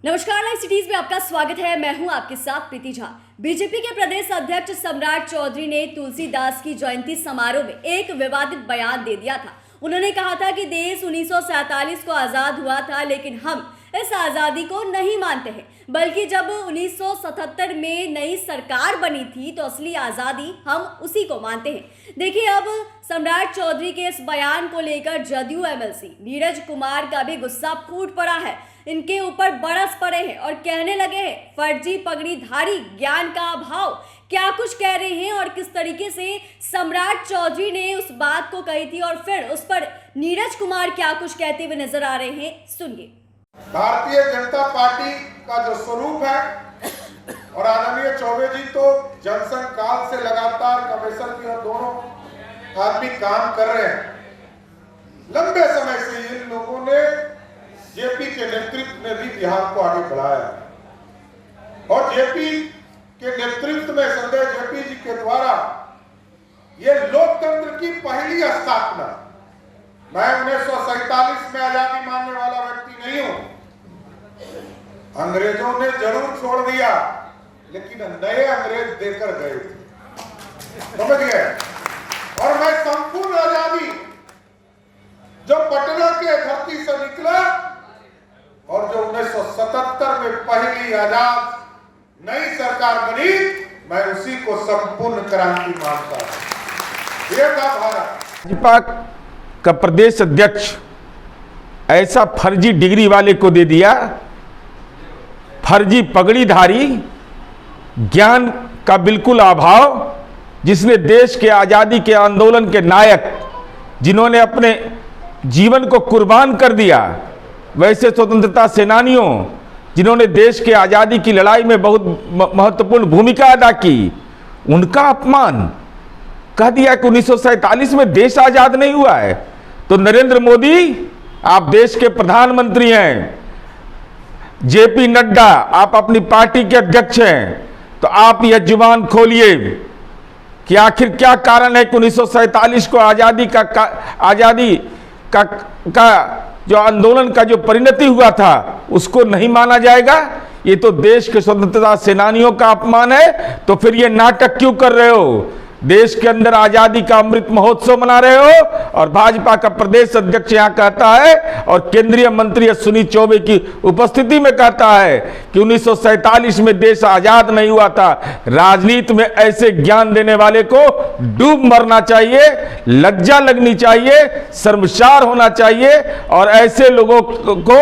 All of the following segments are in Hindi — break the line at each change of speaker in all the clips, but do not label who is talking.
नमस्कार, लाइव सिटीज में आपका स्वागत है। मैं हूं आपके साथ प्रीति झा। बीजेपी के प्रदेश अध्यक्ष सम्राट चौधरी ने तुलसीदास की जयंती समारोह में एक विवादित बयान दे दिया था। उन्होंने कहा था कि देश 1947 को आजाद हुआ था, लेकिन हम इस आजादी को नहीं मानते हैं, बल्कि जब 1977 में नई सरकार बनी थी तो असली आजादी हम उसी को मानते हैं। देखिए, अब सम्राट चौधरी के इस बयान को लेकर जदयू एमएलसी नीरज कुमार का भी गुस्सा फूट पड़ा है। इनके ऊपर बरस पड़े हैं और कहने लगे हैं फर्जी पगड़ीधारी, ज्ञान का अभाव। क्या कुछ कह रहे हैं और किस तरीके से सम्राट चौधरी ने उस बात को कही थी और फिर उस पर नीरज कुमार क्या कुछ कहते हुए नजर आ रहे हैं, सुनिए।
भारतीय जनता पार्टी का जो स्वरूप है और आदरणीय चौबे जी तो जनसंघ काल से लगातार कमिश्नर की और दोनों आदमी काम कर रहे हैं। लंबे समय से इन लोगों ने जेपी के नेतृत्व में भी बिहार को आगे बढ़ाया और जेपी के नेतृत्व में संजय जेपी जी के द्वारा ये लोकतंत्र की पहली स्थापना। मैं 1947 में आजादी मानने वाला व्यक्ति नहीं हूं। अंग्रेजों ने जरूर छोड़ दिया, लेकिन नए अंग्रेज देकर गए थे, समझ गए। और मैं संपूर्ण आजादी जो पटना के धरती से निकला और जो 1977 में पहली आजाद नई सरकार बनी, मैं उसी को संपूर्ण क्रांति मानता हूं। ये था भारत।
भाजपा का प्रदेश अध्यक्ष ऐसा फर्जी डिग्री वाले को दे दिया, फर्जी पगड़ीधारी, ज्ञान का बिल्कुल अभाव, जिसने देश के आज़ादी के आंदोलन के नायक, जिन्होंने अपने जीवन को कुर्बान कर दिया, वैसे स्वतंत्रता सेनानियों जिन्होंने देश के आज़ादी की लड़ाई में बहुत महत्वपूर्ण भूमिका अदा की, उनका अपमान कह दिया कि 1947 में देश आजाद नहीं हुआ है। तो नरेंद्र मोदी, आप देश के प्रधानमंत्री हैं, जेपी नड्डा आप अपनी पार्टी के अध्यक्ष हैं, तो आप यह जुबान खोलिए कि आखिर क्या कारण है कि 1947 को आजादी का जो आंदोलन का जो परिणति हुआ था उसको नहीं माना जाएगा। ये तो देश के स्वतंत्रता सेनानियों का अपमान है। तो फिर ये नाटक क्यों कर रहे हो? देश के अंदर आजादी का अमृत महोत्सव मना रहे हो और भाजपा का प्रदेश अध्यक्ष यहां कहता है और केंद्रीय मंत्री अश्विनी चौबे की उपस्थिति में कहता है कि 1947 में देश आजाद नहीं हुआ था। राजनीति में ऐसे ज्ञान देने वाले को डूब मरना चाहिए, लज्जा लगनी चाहिए, शर्मसार होना चाहिए। और ऐसे लोगों को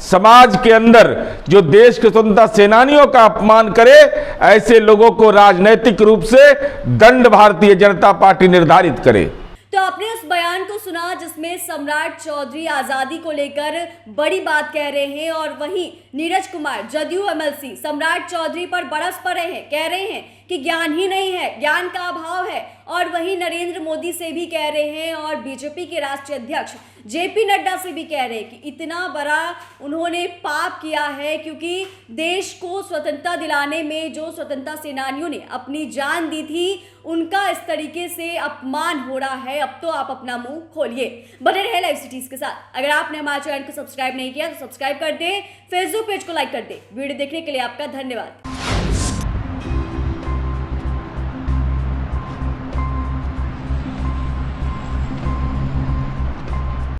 समाज के अंदर जो देश के स्वतंत्रता सेनानियों का अपमान करे, ऐसे लोगों को राजनैतिक रूप से दंड भारतीय जनता पार्टी निर्धारित करे।
तो आपने उस बयान को सुना जिसमें सम्राट चौधरी आजादी को लेकर बड़ी बात कह रहे हैं और वहीं नीरज कुमार जदयू एमएलसी सम्राट चौधरी पर बरस पड़े हैं, कह रहे हैं कि ज्ञान ही नहीं है, ज्ञान का अभाव है। और वहीं नरेंद्र मोदी से भी कह रहे हैं और बीजेपी के राष्ट्रीय अध्यक्ष जेपी नड्डा से भी कह रहे हैं कि इतना बड़ा उन्होंने पाप किया है, क्योंकि देश को स्वतंत्रता दिलाने में जो स्वतंत्रता सेनानियों ने अपनी जान दी थी, उनका इस तरीके से अपमान हो रहा है। अब तो आप अपना मुंह खोलिए। बने रहे लाइव सिटीज के साथ। अगर आपने हमारे चैनल को सब्सक्राइब नहीं किया तो सब्सक्राइब कर दें, फेसबुक पेज को लाइक कर दें। वीडियो देखने के लिए आपका धन्यवाद।